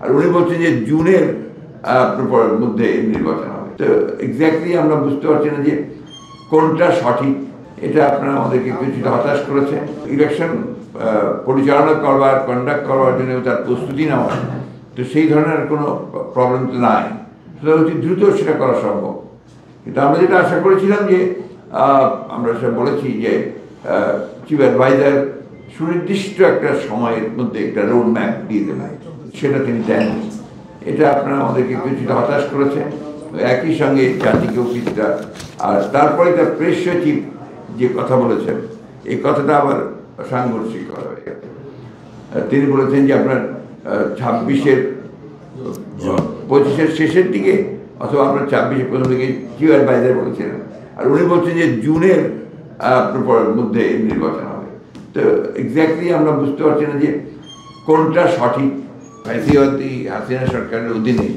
আর উনি বলছেন যে জুনের মধ্যে নির্বাচন হবে। তো এক্স্যাক্টলি আমরা বুঝতে পারছি না যে কোনটা সঠিক। এটা আপনারা আমাদেরকে কিছুটা হতাশ করেছে। ইলেকশন পরিচালনা করবার, কন্ডাক্ট করবার জন্য তার প্রস্তুতি নেওয়া, তো সেই ধরনের কোনো প্রবলেম তো নাই, সেটা অতি দ্রুত সেটা করা সম্ভব। কিন্তু আমরা যেটা আশা করেছিলাম যে আমরা সেটা বলেছি যে চিফ অ্যাডভাইজার সুনির্দিষ্ট একটা সময়ের মধ্যে একটা রোড ম্যাপ দিয়ে দেবেন, সেটা তিনি দেননি। এটা আপনারা আমাদেরকে কিছুটা হতাশ করেছে। একই সঙ্গে জাতিকে কিছুটা, আর তারপরে তার প্রেস সচিব যে কথা বলেছেন, এই কথাটা আবার সাংঘর্ষিক হয়ে গেছে। তিনি বলেছেন যে আপনার 25-এর শেষের দিকে অথবা আপনার 26-এর প্রথম দিকে চিফ অ্যাডভাইজার বলেছিলেন, আর উনি বলছেন যে জুনের মধ্যে নির্বাচন হবে। তো এক্স্যাক্টলি আমরা বুঝতে পারছি না যে কোনটা সঠিক। হাসিনা সরকারের অধীনে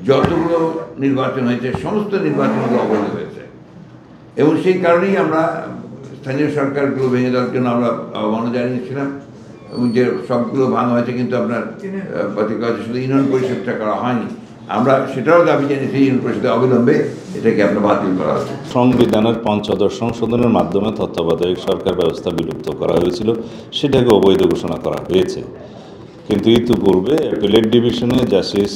যতগুলো নির্বাচন হয়েছে সমস্ত নির্বাচনগুলো অবৈধ হয়েছে, এবং সেই কারণেই আমরা স্থানীয় সরকারগুলো ভেঙে দেওয়ার জন্য আমরা আহ্বান জানিয়েছিলাম, এবং যে সবগুলো ভাঙা হয়েছে, কিন্তু আপনার শুধু ইউনিয়ন পরিষদটা করা হয়নি। আমরা সেটাও দাবি জানিয়েছি ইউনিয়ন পরিষদে অবিলম্বে এটাকে আপনার বাতিল করা হয়েছে। সংবিধানের ৫ম সংশোধনের মাধ্যমে তত্ত্বাবধায়ক সরকার ব্যবস্থা বিলুপ্ত করা হয়েছিল, সেটাকে অবৈধ ঘোষণা করা হয়েছে। কিন্তু ইতিপূর্বে অ্যাপিলেট ডিভিশনে জাস্টিস,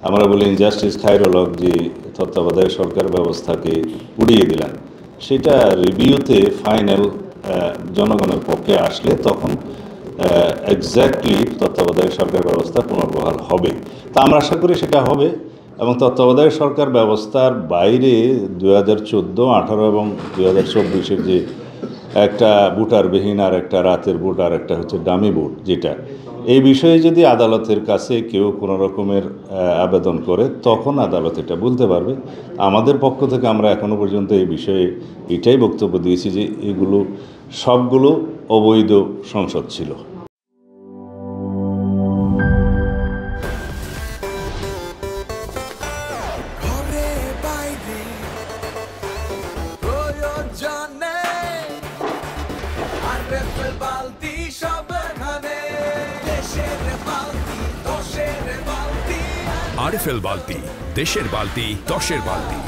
আমরা বলি জাস্টিস খায়রুল হক, যে তত্ত্বাবধায়ক সরকার ব্যবস্থাকে উড়িয়ে দিলেন, সেটা রিভিউতে ফাইনাল জনগণের পক্ষে আসলে তখন এক্স্যাক্টলি তত্ত্বাবধায়ক সরকার ব্যবস্থা পুনর্বহাল হবে। তা আমরা আশা করি সেটা হবে, এবং তত্ত্বাবধায়ক সরকার ব্যবস্থার বাইরে 2014, 18 এবং 2024-এর যে একটা ভোটারবিহীন আর একটা রাতের ভোট আর একটা হচ্ছে ডামি ভোট, যেটা এই বিষয়ে যদি আদালতের কাছে কেউ কোনো রকমের আবেদন করে, তখন আদালত এটা বলতে পারবে। আমাদের পক্ষ থেকে আমরা এখনও পর্যন্ত এই বিষয়ে এটাই বক্তব্য দিয়েছি যে এগুলো সবগুলো অবৈধ সংসদ ছিল। আরএফএল বালতি, দেশের বালতি, দশের বালতি।